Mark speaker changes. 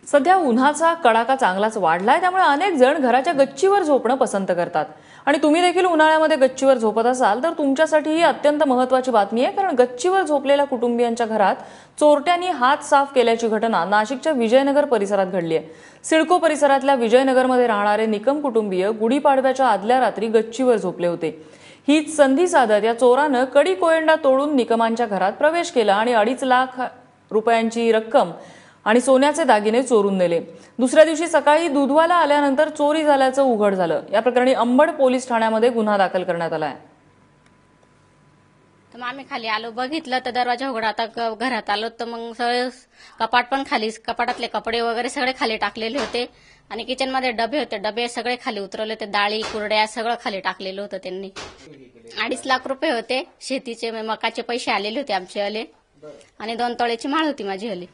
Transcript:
Speaker 1: सध्या उन्हाचा कडाका चांगलाच वाढलाय, त्यामुळे अनेक जण घराच्या गच्चीवर झोपणं पसंत करतात। आणि तुम्ही देखील उन्हाळ्यामध्ये गच्चीवर झोपत असाल तर तुमच्यासाठी ही अत्यंत महत्त्वाची बातमी आहे, कारण गच्चीवर झोपलेल्या कुटुंबियांच्या घरात चोरट्यांनी हात साफ केल्याची घटना नाशिकच्या विजयनगर परिसरात घडली आहे। सिडको परिसरातल्या विजयनगरमध्ये राहणारे निकम कुटुंबीय गुढीपाडव्याच्या आदल्या रात्री गच्चीवर झोपले होते। हीच संधी साधत या चोरानं कडी कोयंडा तोडून निकमांच्या घरात प्रवेश केला आणि 2.5 लाख रुपयांची रक्कम आणि सोन्याचे दागिने चोरून नेले। दुसऱ्या दिवशी सकाळी दूधवाला आल्यानंतर चोरी झाल्याचं उघड झालं। या प्रकरणी अंबड पोलीस ठाण्यामध्ये गुन्हा दाखल करण्यात आला आहे।
Speaker 2: तर आम्ही खाली आलो, बघितलं तर दरवाजा उघडा। आता घरात आलो तर मग सगळे कपाट पण खाली, कपाटातले कपडे वगैरे सगळे खाली टाकलेले होते आणि किचन मध्ये डबे होते, डबे सगळे खाली उतरवले होते, डाळी कुरड्या सगळं खाली टाकलेलं होतं त्यांनी। 2.5 लाख रुपये होते, शेतीचे मकाचे पैसे आलेले होते आमचे आले आणि 2 तोळ्याची माळ होती माझी आली।